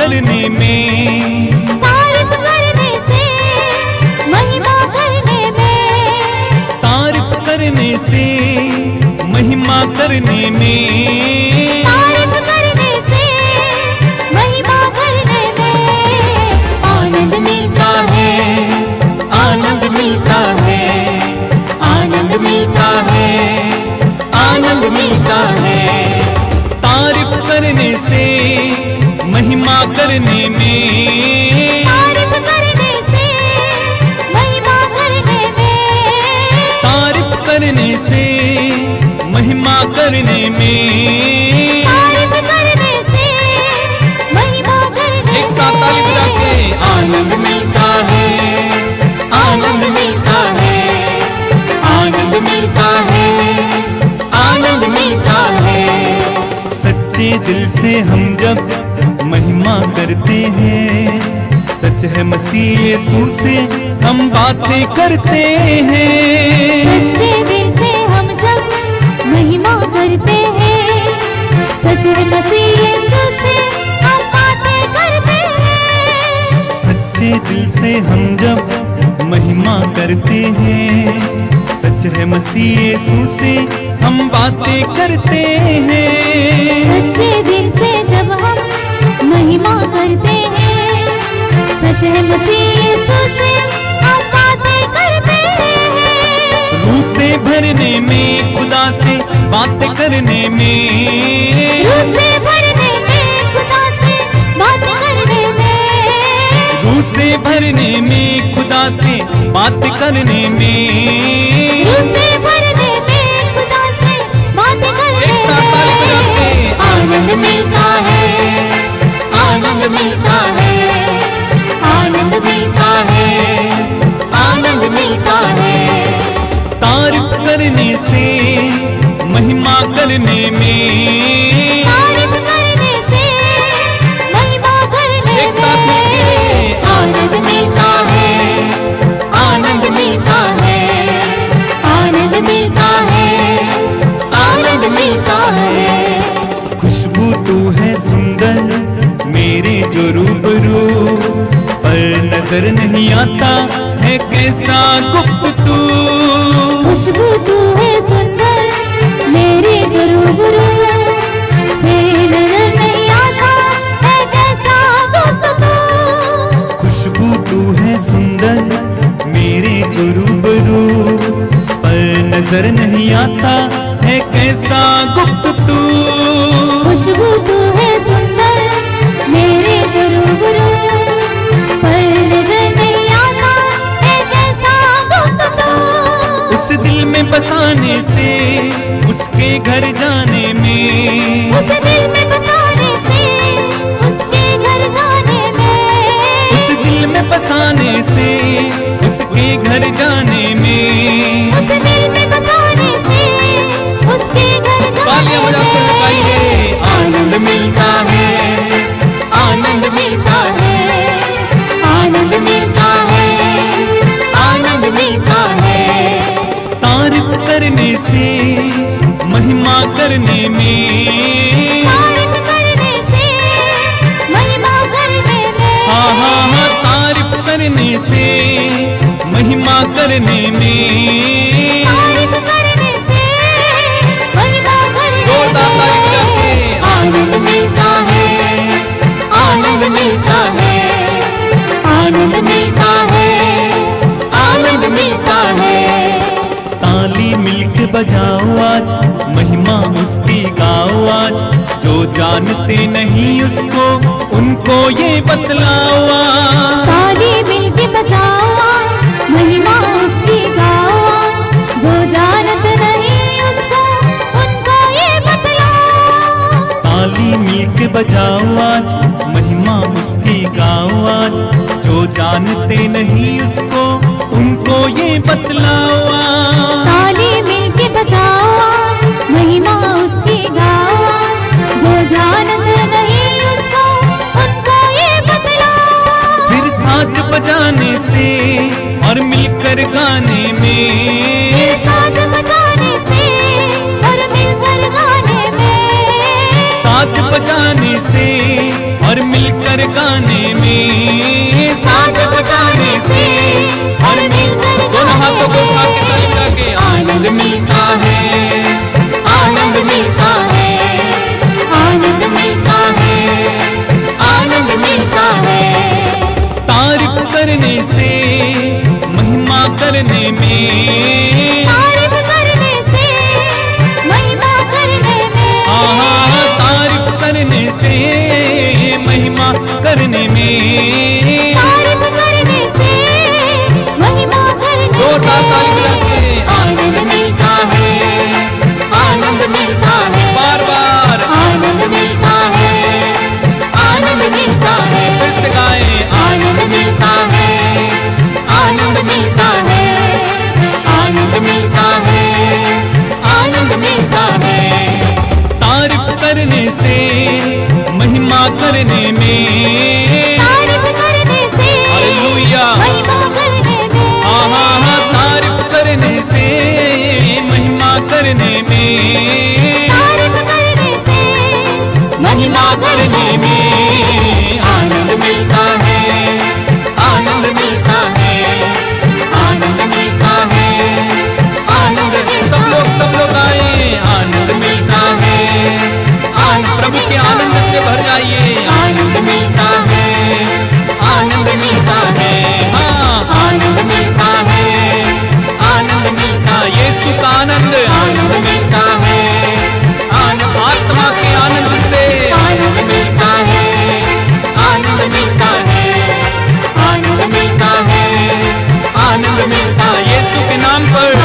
करने में, तारीफ करने से महिमा करने में, तारीफ करने से महिमा करने में, तारीफ करने से महिमा करने में आनंद मिलता है, आनंद मिलता है, आनंद मिलता है, आनंद मिलता है। तारीफ करने से महिमा करने में, तारीफ करने से महिमा करने में, तारीफ करने से महिमा करने में, तारीफ करने से महिमा करने एक साथ ताली बजा के आनंद मिलता है, आनंद मिलता है, आनंद मिलता है, आनंद मिलता है। सच्चे दिल से हम जब महिमा करते हैं, सच है मसीह यीशु से हम बातें करते हैं। सच्चे दिल से हम जब महिमा करते हैं, सच है मसीह यीशु से हम बातें करते हैं। सच्चे दिल से हम जब महिमा करते हैं, सच है मसीह यीशु से हम बातें करते हैं। सच्चे दिल से जब हम महिमा करते हैं, सच है मसीह यीशु से हम बातें करते हैं। रूह से भरने में, खुदा से बात करने में, रूह से भरने में, खुदा से बात करने में, रूह से भरने में, खुदा से बात करने में, रूह से भरने में, खुदा से बात करने एक साथ ताली बजाते में आनंद मिलता है, आनंद मिलता है, आनंद मिलता है, आनंद मिलता है। तारीफ करने से महिमा करने में, तारीफ करने से महिमा करने एक साथ मिलके में आनंद मिलता है, आनंद मिलता है, आनंद मिलता है, आनंद मिलता है। खुशबू तू है सुंदर मेरे जो रूबरू, पर नजर नहीं आता है कैसा गुप्त तू। खुशबू तू है सुंदर मेरे जो रूबरू, फिर नजर नहीं आता है कैसा गुप्त तू। खुशबू तू है सुंदर मेरे जो रूबरू, पर नजर नहीं आता है कैसा गुप्त तू। खुशबू तू है सुंदर मेरे जो रूबरू, पर नजर नहीं आता है कैसा गुप्त तू। उस दिल में बसाने से, उसके घर जाने में, उस दिल में बसाने से, उसके घर जाने में, उस दिल में बसाने से, उसके घर जाने में, उस दिल में बसाने से, उसके घर तालियां जाने बजाकर लगाइए। में आनंद मिलता है, आनंद मिलता है, आनंद मिलता है, आनंद मिलता है। तारीफ करने से महिमा करने में, तारीफ करने से महिमा करने में, हाँ हाँ हाँ, तारीफ करने से महिमा करने में, तारीफ करने से महिमा करने जोरदार ताली बजा में के आनंद मिलता है, आनंद मिलता है, आनंद मिलता है, आनंद मिलता है। ताली मिलके बजाओ आज, महिमा उसकी गाओ आज, जो जानते नहीं उसको उनको ये बतलाओ आज। ताली मिलके बजाओ आज, महिमा उसकी गाओ आज, जो जानत नहीं उसको उनको ये बतलाओ। ताली मिलके बजाओ आज, महिमा उसकी गाओ आज, जो जानते नहीं उसको उनको ये बतलाओ आज। ताली मिलके बजाओ आज, महिमा उसकी गाओ आज, जो जानत नहीं उसको उनको ये बतलाओ। फिर साज बजाने से और मिलकर गाने में, फिर साज बजाने से और मिलकर गाने में, साज बजाने से और मिलकर गाने में, साथ बजाने से और मिलकर दोनों हाथों को उठा के ताली बजा के आनंद मिलता है, आनंद मिलता है, आनंद मिलता है, आनंद मिलता है। तारीफ करने से, महिमा करने में, तारीफ करने से, महिमा करने में, तारीफ करने से, महिमा करने में, तारीफ करने से, महिमा करने में, जोरदार ताली बजा के आनंद मिलता है, आनंद मिलता है, बार बार आनंद मिलता है, आनंद मिलता है। फिर से गाएं आनंद मिलता है, आनंद मिलता है, आनंद मिलता है, आनंद मिलता है। तारीफ करने से, महिमा करने में, तारीफ करने से, हालेलुया, महिमा करने में, तारीफ करने से, महिमा करने में, तारीफ करने से, महिमा करने में, आनंद मिलता है, आनंद मिलता है, आनंद मिलता है, आनंद मिलता है। सब लोग आए, आनंद मिलता है, प्रभु के आनंद से भर जाइए, आनंद मिलता है, आनंद मिलता है, हाँ आनंद मिलता है, आनंद मिलता है, यीशु का आनंद, आनंद मिलता है, आनंद आत्मा के आनंद से, आनंद मिलता है, आनंद मिलता है, आनंद मिलता है, आनंद मिलता है। यीशु के नाम पर